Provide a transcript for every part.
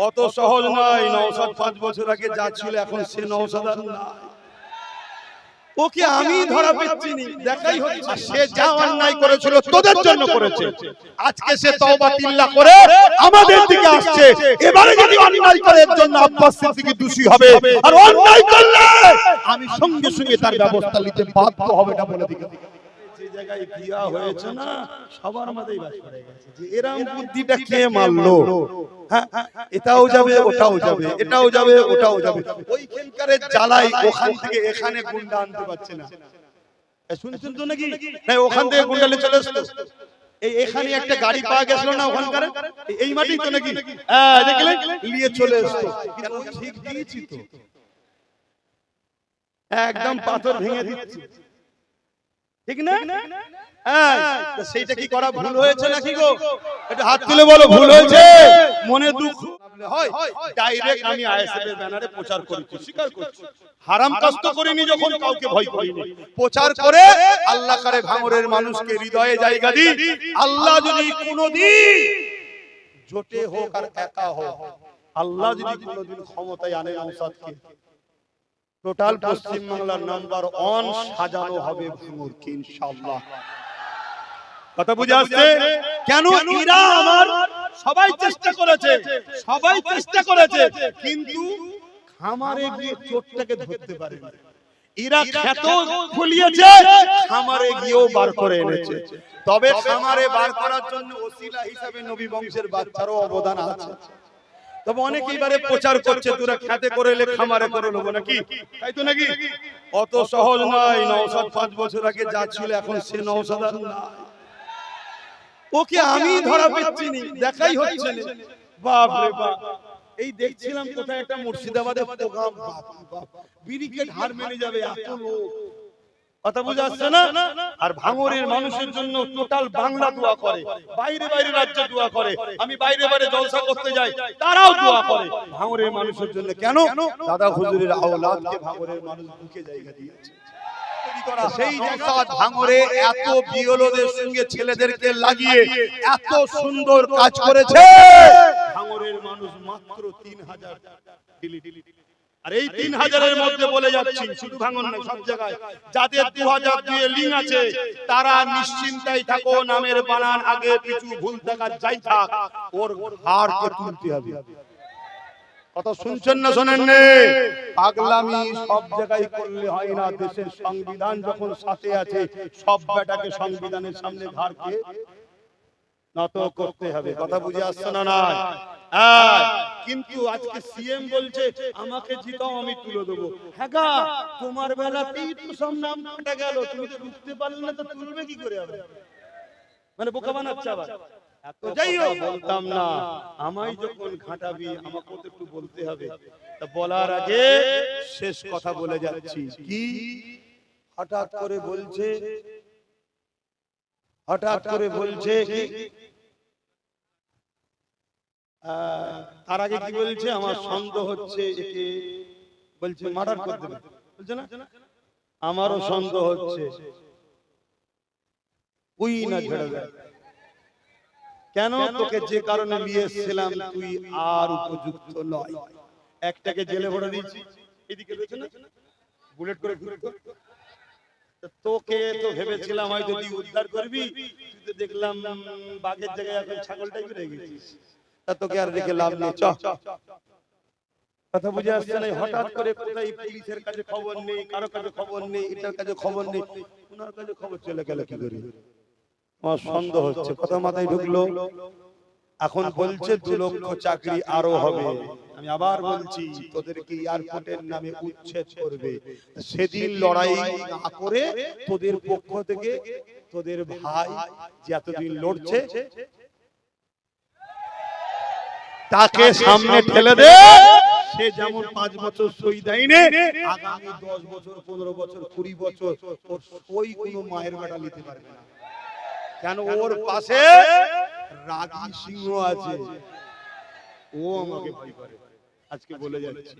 অত সহজ নয়। নওশাদ 5 বছর আগে যা ছিল এখন সে নওশাদ আর নাই। ওকে আমি ধরা পেচ্ছি নি, দেখাই হচ্ছে সে যা অন্যায় করেছিল তোদের জন্য করেছে। আজকে সে তওবা তিল্লা করে আমাদের দিকে আসছে। এবারে যদি অন্যায় করে এর জন্য আব্বাস সিদ্দিকী দোষী হবে, আর অন্যায় করলে আমি সঙ্গে সঙ্গে তার ব্যবস্থা নিতে বাধ্য হবে না বলে দিকে। যে জায়গায় বিয়া হয়েছে না, সবার মাঝেই বাস করে গেছে যে এরকম বুদ্ধিটা কে মারলো। হ্যাঁ, এটাও যাবে ওটাও যাবে, এটাও যাবে ওটাও যাবে। ওইখানকার জ্বালাই ওখান থেকে এখানে গুন্ডা আনতে পারছে না। শুনছেন তো নাকি? না, ওখান থেকে গুন্ডালে চলে আসলো। এখানে একটা গাড়ি পাওয়া গেছিল না ওখানকার, এই মাটি তো নাকি দেখলেন নিয়ে চলে আসলো। ঠিক দিয়েছি তো, একদম পাথর ভেঙে দিচ্ছি, ঠিক না? সেইটা কি করা ভুল হয়েছে নাকি গো? একটু হাত তুলে বলো ভুল হয়েছে। মনে দুঃখ হয়, ডাইরেক্ট আমি আইএসএফ এর ব্যানারে প্রচার করেছি, স্বীকার করছি। হারাম কাজ তো করিনি, যখন কাউকে ভয় করিনি। প্রচার করে আল্লাহ করে ভাঙরের মানুষকে হৃদয়ে জায়গা দিই। আল্লাহ যদি কোনোদিন জোটে হোক আর একা হোক, আল্লাহ যদি কোনোদিন ক্ষমতায় আনে নওশাদকে, টোটাল পশ্চিম বাংলার নাম্বার 1 সাজানো হবে ভাঙরকে ইনশাআল্লাহ। কথা বুঝে আসছে? কেন এরা আমার সবাই চেষ্টা করেছে, কিন্তু খামারে গিয়ে চোরটাকে ধরতে পারেনি। এরা ক্ষেত খুলিয়েছে, খামারে গিয়েও বার করে এনেছে। তবে খামারে বার করার জন্য ওসিলা হিসাবে নবী বংশের বাচ্চারও অবদান আছে। তবে অনেকেই বারে প্রচার করছে তোরা খেতে করে এলে খামারে করে নেবো নাকি, তাই তো নাকি? অত সহজ নয়। নওশাদ 5 বছর আগে যা ছিল এখন সে নওশাদ আর নাই। ওকে আমি ধরা পেচ্ছি নি, দেখাই হচ্ছে না। বাপ রে বাপ, এই দেখছিলাম কোথায় একটা মুর্শিদাবাদে প্রোগ্রাম, বিড়িকে ধার মেরে যাবে এত লোক। কথা বুঝে আসছে না? আর ভাঙরের মানুষের জন্য টোটাল বাংলা দোয়া করে, বাইরে বাইরে রাজ্যে দোয়া করে। আমি বাইরে বাইরে জলসা করতে যাই, তারাও দোয়া করে ভাঙরের মানুষের জন্য। কেন? দাদা হুজুরের আওলাদকে ভাঙরের মানুষ বুকে জায়গা দিয়েছে। সেই নওশাদ ভাঙরে এত বিওলোদের সঙ্গে ছেলেদেরকে লাগিয়ে এত সুন্দর কাজ করেছে। ভাঙরের মানুষ মাত্র 3000 আর এই 3000 এর মধ্যে বলে যাচ্ছি, শুধু ভাঙন না, সব জায়গায় যাদের 2000 দিয়ে লিঙ্ক আছে তারা নিশ্চিন্তায় থাকো। নামের বানান আগে পিছু ভুল থাকার যাই থাক, ওর হাড়কে তুলতে হবে। কত শুনছেন না শোনেন নে? পাগলামি সব জায়গায় করলে হয় না। দেশের সংবিধান যখন সাথে আছে, সব বেটাকে সংবিধানের সামনে ঘাড়কে নত করতে হবে। কথা বুঝে আসছে না? না কিন্তু আজকে সিএম বলছে আমাকে জিতাও আমি তুলে দেবো। হ্যাঁ গা, তোমার বেলাতেই তো সব নাম কাটা গেল, তুমি তো বুঝতে পারলে না, তো তুলবে কি করে? মানে বোকা বানাচ্ছে আবার। যাই হোক, বলতাম না, আমায় যখন ঘাটাবি আমাকেও তো একটু বলতে হবে। তা বলার আগে শেষ কথা বলে যাচ্ছি। কি হঠাৎ করে বলছে কি তার আগে কি বলছে? আমার সন্দেহ হচ্ছে একে বলছে মার্ডার করে দেবে, বলছে না? আমারও সন্দেহ হচ্ছে। তুই না ছেড়ে দেয় কেন? তোকে যে কারণে নিয়ে এসেছিলাম তুই আর উপযুক্ত নয়। একটাকে জেলে ভরে দিয়েছি, এদিকে রয়েছে না বুলেট করে ঘুরে। তোকে তো ভেবেছিলাম হয়তো তুই উদ্ধার করবি, তুই তো দেখলাম বাঘের জায়গায় এখন ছাগলটাই ঘুরে গেছিস। তা তোকে আর রেখে লাভ নেই, চ। কথা বুঝে আসছে না? হঠাৎ করে কোথায় পুলিশের কাছে খবর নেই, কারো কাছে খবর নেই, এটার কাছে খবর নেই, ওনার কাছে খবর চলে গেল কি করে? আমার সন্দেহ হচ্ছে। কথা মাথায় ঢুকলো? এখন বলছে 2 লক্ষ চাকরি আরো হবে। আমি আবার বলছি, তোদেরকে এয়ারপোর্টের নামে উচ্ছেদ করবে। সেদিন লড়াই না করে তোদের পক্ষ থেকে তোদের ভাই যে এতদিন লড়ছে তাকে সামনে ঠেলে দে। সে যেমন 5 বছর সই দেয়নি, আগামী 10 বছর 15 বছর 20 বছর ওর সই কোনো মায়ের বেটা নিতে পারবে না। কেন? ওর পাশে রাগী সিংহ আছে, ও আমাকে ভয় করে। আজকে বলে যাচ্ছি,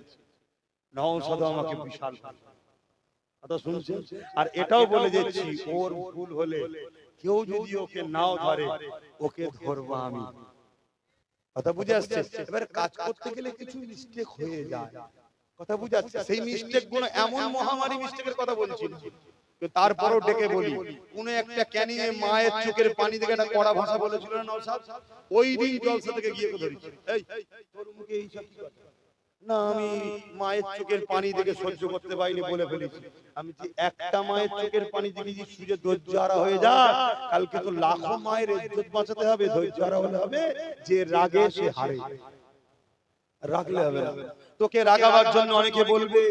নওশাদ আমাকে বিশাল কথা শুনছেন। আর এটাও বলে যাচ্ছি, ওর ভুল হলে কেউ যদি ওকে নাও ধরে, ওকে ধরবো আমি। কথা বুঝে আসছে? এবারে কাজ করতে গেলে কিছু মিস্টেক হয়ে যায়, কথা বুঝে আসছে? সেই মিস্টেক গুলো এমন মহামারী মিস্টেকের কথা বলছি না, তারপরও ডেকে বলি, কোন একটা ক্যানিংয়ে মায়ের চোখের পানি থেকে একটা কড়া ভাষা বলেছিল না নওশাদ, ওই দিন জলসা থেকে গিয়ে ধরেছি, এই তোর মুখে এই সব কি কথা? না আমি মায়ের চোখের পানি দেখে সহ্য করতে পারিনি বলে ফেলেছি। আমি যে একটা মায়ের চোখের পানি দেখে যে সুজে ধৈর্য হারা হয়ে যা, কালকে তো লাখো মায়ের ইজ্জত বাঁচাতে হবে, ধৈর্য হারা হলে হবে, যে রাগে সে হারে, রাগলে হবে না। তোকে রাগাবার জন্য অনেকে বলবে,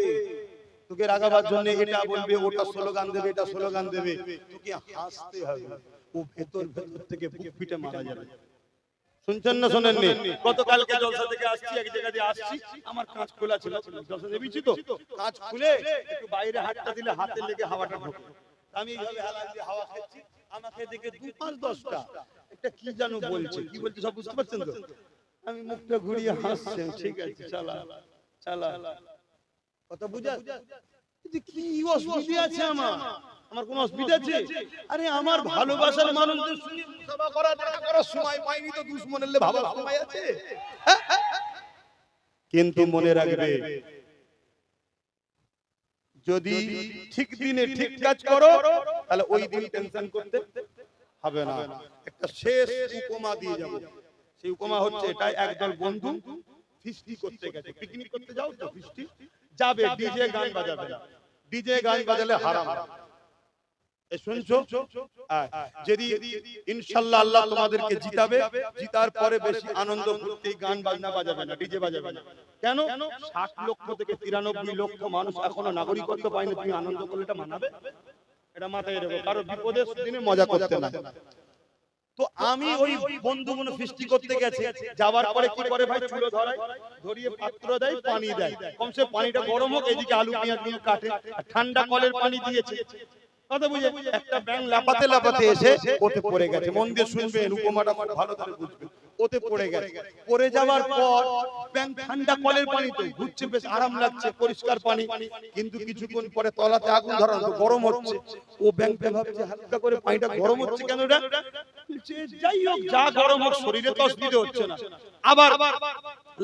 তোকে রাগাবার জন্য এটা বলবে, ওটা স্লোগান দেবে, এটা স্লোগান দেবে, তোকে হাসতে হবে, ও ভেতর ভেতর থেকে বুক পিটে মারা যাবে। শুনছেন না শোনেননি? গতকালকে জলসা থেকে আসছি, এক জায়গা দিয়ে আসছি, আমার কাঁচ খোলা ছিল, জলসা দেবিছি তো, কাঁচ খুলে একটু বাইরে হাতটা দিলে হাতে লেগে হাওয়াটা ঢোকে, আমি এইভাবে হালান দিয়ে হাওয়া খাচ্ছি, আমাকে দেখে 2-5-10টা একটা কি জানো বলছে, কি বলছে সব বুঝতে পারছেন তো? আমি মুখটা ঘুরিয়ে হাসছি, ঠিক আছে চালা চালা, কথা বুঝা? কি অসুবিধা আছে আমার? আমার কোন অসুবিধা আছে? আরে আমার ভালোবাসার মানুষদের সঙ্গে মুসাফা করা, দেখা করার সময় পাইনি তো দুশমনের লে ভাবার সময় আছে? কিন্তু মনে রাখবে, যদি ঠিক দিনে ঠিক কাজ করো তাহলে ওই দিন টেনশন করতে হবে না। একটা শেষ উপমা দিয়ে যাব, সেই উপমা হচ্ছে এটাই, একদল বন্ধু ফিস্টি করতে গেছে, পিকনিক করতে যাও তো, ফিস্টি যাবে, ডিজে গান বাজাবে, ডিজে গান বাজালে হারাম। শুনছো? যদি ইনশাআল্লাহ আল্লাহ তোমাদেরকে জিতাবে, জিতার পরে বেশি আনন্দ করতে গান বাজনা বাজাবে না, ডিজে বাজাবে না। কেন? 60 লক্ষ থেকে 93 লক্ষ মানুষ এখনো নাগরিকত্ব পায়নি, তুমি আনন্দ করলে এটা মানাবে? এটা মাথায় রেখো, কারো বিপদের দিনে মজা করতে না। তো আমি ওই বন্ধুগুলো ফিস্টি করতে গেছে, যাওয়ার পরে কি করে ভাই, চুলো ধরায়, ধরিয়ে পাত্র দেয়, পানি দেয়, কমসে পানিটা গরম হোক, এদিকে আলু পেঁয়াজ গুলো কাটে, ঠান্ডা কলের পানি দিয়েছে, কথা বুঝে? একটা ব্যাঙ লাপাতে লাপাতে এসে ওতে পড়ে গেছে, মন দিয়ে শুনবেন, উপমাটা খুব ভালো করে বুঝবেন, ওতে পড়ে গেছে। পড়ে যাওয়ার পর ব্যাঙ ঠান্ডা কলের পানিতে ঘুরছে, বেশ আরাম লাগছে, পরিষ্কার পানি, কিন্তু কিছুক্ষণ পরে তলাতে আগুন ধরানো, গরম হচ্ছে, ও ব্যাঙটা ভাবছে হালকা করে পানিটা গরম হচ্ছে কেন, এটা যাই হোক, যা গরম হোক, শরীরে তো অসুবিধা হচ্ছে না, আবার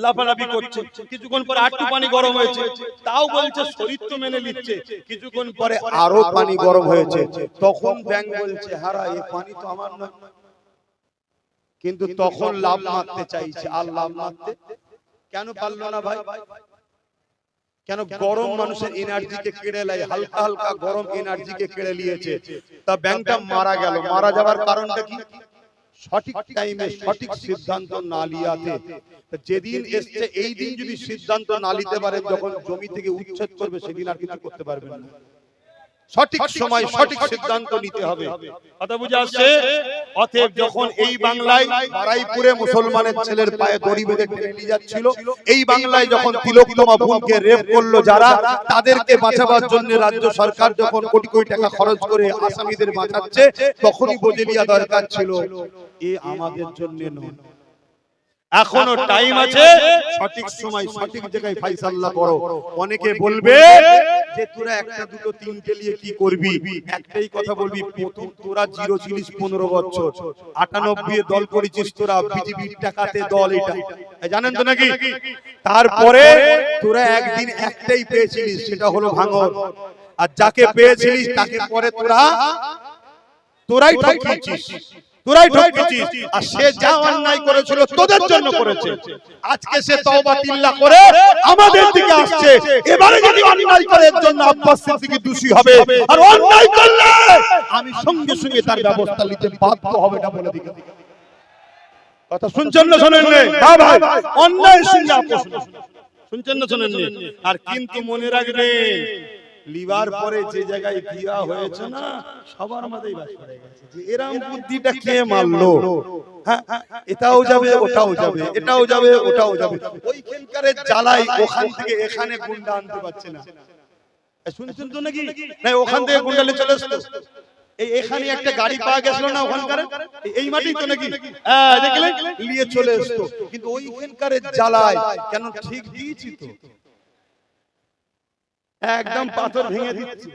লাফালাফি করছে, কিছুক্ষণ পরে আটটু পানি গরম হয়েছে, তাও বলছে শরীর তো মেনে নিচ্ছে, কিছুক্ষণ পরে আরো পানি গরম হয়েছে, তখন ব্যাঙ বলছে হারা, এই পানি তো আমার নয়, কিন্তু তখন লাভ মারতে চাইছে, আর লাভ মারতে কেন পারলো না ভাই? কেন? গরম মানুষের এনার্জিকে কেড়ে নেয়, হালকা হালকা গরম এনার্জিকে কেড়ে নিয়েছে, তা ব্যাঙটা মারা গেল। মারা যাওয়ার কারণটা কি? সঠিক টাইমে সঠিক সিদ্ধান্ত না লিয়াতে। যেদিন এসছে এই দিন যদি সিদ্ধান্ত না নিতে পারে, যখন জমি থেকে উচ্ছেদ করবে সেদিন আর কিছু করতে পারবেন না। সঠিক সময় সঠিক সিদ্ধান্ত নিতে হবে, কথা বুঝে আসছে? অতএব যখন এই বাংলায় বারাইপুরে মুসলমানের ছেলের পায়ে দড়ি বেঁধে টেনে নিয়ে যাচ্ছিল, এই বাংলায় যখন তিলোত্তমা বোনকে রেপ করলো যারা, তাদেরকে বাঁচাবার জন্য রাজ্য সরকার যখন কোটি কোটি টাকা খরচ করে আসামিদের বাঁচাচ্ছে, তখনই বুঝে নেওয়া দরকার ছিল এ আমাদের জন্য নয়, এখনো টাইম আছে, সঠিক সময় সঠিক জায়গায় ফাইসাল্লা করো। অনেকে বলবে যে তোরা একটা দুটো তিনটে নিয়ে কি করবি, একটাই কথা বলবি, প্রথম তোরা জিরো ছিলিস 15 বছর, 98 এ দল করেছিস তোরা, বিজেপির টাকাতে দল, এটা জানেন তো নাকি? তারপরে তোরা একদিন একটাই পেয়েছিলিস, সেটা হলো ভাঙর, আর যাকে পেয়েছিলিস তাকে পরে তোরাই ঠকিয়েছিস, তোরাই ঠকেছিস, আর সে যা অন্যায় করেছিল তোদের জন্য করেছে, আজকে সে তওবা তিল্লা করে আমাদের দিকে আসছে, এবারে যদি অন্যায় করে এর জন্য আব্বাস সিদ্দিকী দোষী হবে, আর অন্যায় করলে আমি সঙ্গে সঙ্গে তার ব্যবস্থা নিতে বাধ্য হবে, এটা বলে দিকে। কথা শুনছেন না শোনেন না? হ্যাঁ ভাই, অন্যায় সঙ্গে আপোষ, শুনছেন না শোনেন না? আর কিন্তু মনে রাখবেন, লিভার পরে যে জায়গায় বিয়া হয়েছে না, সবার মধ্যেই বাস করে গেছে যে এরকম বুদ্ধিটা কে মারলো, হ্যাঁ এটাও যাবে ওটাও যাবে, এটাও যাবে ওটাও যাবে, ওইখানকার জ্বালাই ওখান থেকে এখানে গুন্ডা আনতে পারছে না। শুনছেন তো নাকি? না ওখান থেকে গুন্ডা নিয়ে চলে আসলো, এখানে একটা গাড়ি পাওয়া গেছিল না ওখানকার, এই মাটি তো নাকি, হ্যাঁ দেখলেন, নিয়ে চলে আসতো, কিন্তু ওইখানকার জ্বালাই, কেন ঠিক দিয়েছি তো, একদম পাথর ভেঙে দিচ্ছে,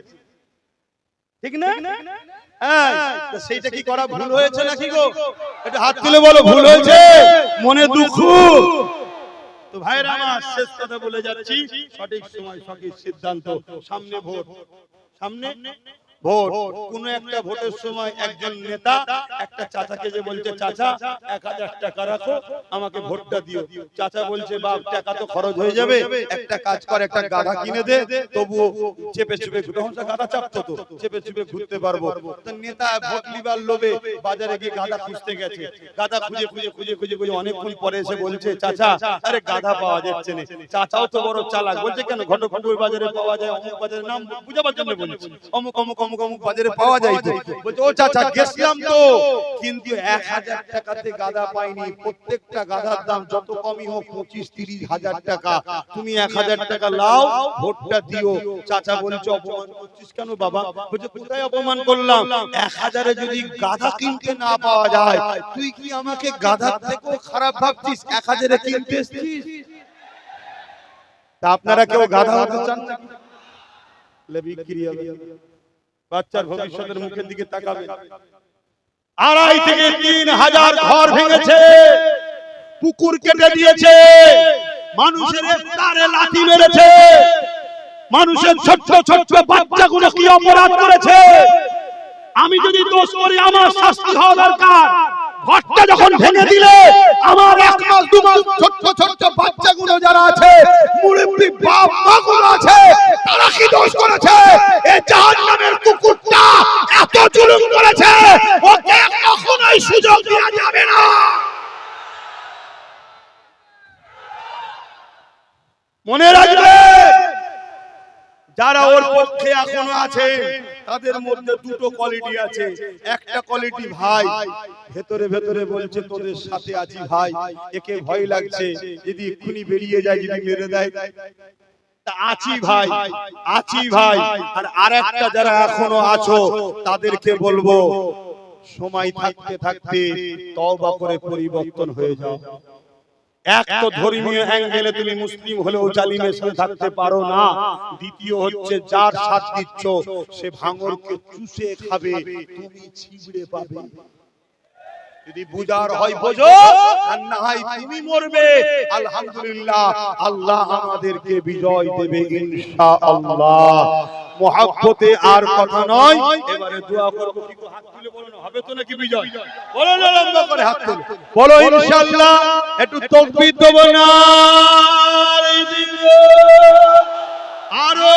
ঠিক না? হ্যাঁ, তো সেইটা কি করা ভুল হয়েছে নাকি গো? একটু হাত তুলে বলো ভুল হয়েছে, মনে দুঃখ। তো ভাইরা আমার, শেষ কথা বলে যাচ্ছি, সঠিক সময় সঠিক সিদ্ধান্ত। সামনে ভোট, সামনে ভোট। কোন একটা ভোটের সময় একজন নেতা একটা চাচাকে যে বলছে, চাচা 1000 টাকা রাখো, আমাকে ভোটটা দিও। চাচা বলছে, বাপ টাকা তো খরচ হয়ে যাবে, একটা কাজ কর, একটা গাধা কিনে দে, তবুও চেপে চুপে ঘুরতে, গাধা চাপতো তো, চেপে চুপে ঘুরতে পারবো। তো নেতা ভোট লিবার লোভে বাজারে গিয়ে গাধা খুঁজতে গেছে। গাধা খুঁজে খুঁজে খুঁজে খুঁজে খুঁজে অনেকক্ষণ পরে এসে বলছে, চাচা আরে গাধা পাওয়া যাচ্ছে না। চাচাও তো বড় চালাক, বলছে কেন? ঘটকপুকুর বাজারে পাওয়া যায়, অমুক বাজারে, নাম বুঝাবার জন্য বলছি, অমুক অমুক অমুক অমুক বাজারে পাওয়া যায় তো। বলছে, ও চাচা গেছিলাম তো, কিন্তু 1000 টাকাতে গাধা পাইনি। প্রত্যেকটা গাধার দাম যত কমই হোক 25-30 হাজার টাকা। তুমি 1000 টাকা লাও, ভোটটা দিও। চাচা বলছে, অপমান করছিস কেন বাবা? বলছে, কোথায় অপমান করলাম? 1000-এ যদি গাধা কিনতে না পাওয়া যায়, তুই কি আমাকে গাধার থেকেও খারাপ ভাবছিস? 1000-এ কিনতে এসেছিস। তা আপনারা কেউ গাধা হতে চান না? বিক্রি হবে, বাচ্চার ভবিষ্যতের মুখের দিকে তাকাবে। 2.5 থেকে 3000 ঘর ভেঙেছে, পুকুর কেটে দিয়েছে, মানুষের ইফতারে লাঠি মেরেছে, মানুষের ছোট্ট ছোট্ট বাচ্চাগুলো কি অপরাধ করেছে। আমি যদি দোষ করি, আমার শাস্তি হওয়া দরকার। ঘরটা যখন ভেঙে দিলে, আমার 1 মাস 2 মাস ছোট্ট ছোট্ট বাচ্চাগুলো যারা আছে, মুরব্বি বাপ মাগুলো আছে, তারা কি দোষ করেছে? এই জাহান্নামের কুকুরটা এত জুলুম করেছে, ওকে কখনোই সুযোগ দেওয়া যাবে না। মনে রাখবে, যারা ওর পক্ষে এখনো আছে, তাদের মধ্যে দুটো কোয়ালিটি আছে। একটা কোয়ালিটি ভাই, ভেতরে ভেতরে বলছে, তোদের সাথে আছি ভাই, একে ভয় লাগছে, যদি এক্ষুনি বেরিয়ে যায়, যদি মেরে দেয়, তা আছি ভাই, আছি ভাই। আর আরেকটা যারা এখনো আছো, তাদেরকে বলবো, সময় থাকতে থাকতে তওবা করে পরিবর্তন হয়ে যাও। এক তো ধর্মীয় অ্যাঙ্গেলে তুমি মুসলিম হলেও জালিমের সাথে থাকতে পারো না। দ্বিতীয় হচ্ছে, যার সাথ দিচ্ছ সে ভাঙরকে চুষে খাবে, তুমি ছিবড়ে পাবে। যদি বুঝার হয় বোঝো, আর না হয় তুমি মরবে। আলহামদুলিল্লাহ, আল্লাহ আমাদেরকে বিজয় দেবে ইনশাআল্লাহ। মুহাব্বতে আর কথা নয়, এবারে দোয়া করব। কি হাত তুলে বলো না, হবে তো নাকি বিজয়? বলো না, লম্বা করে হাত তুলে বলো ইনশাআল্লাহ। একটু তাকবীর দেব না, আরো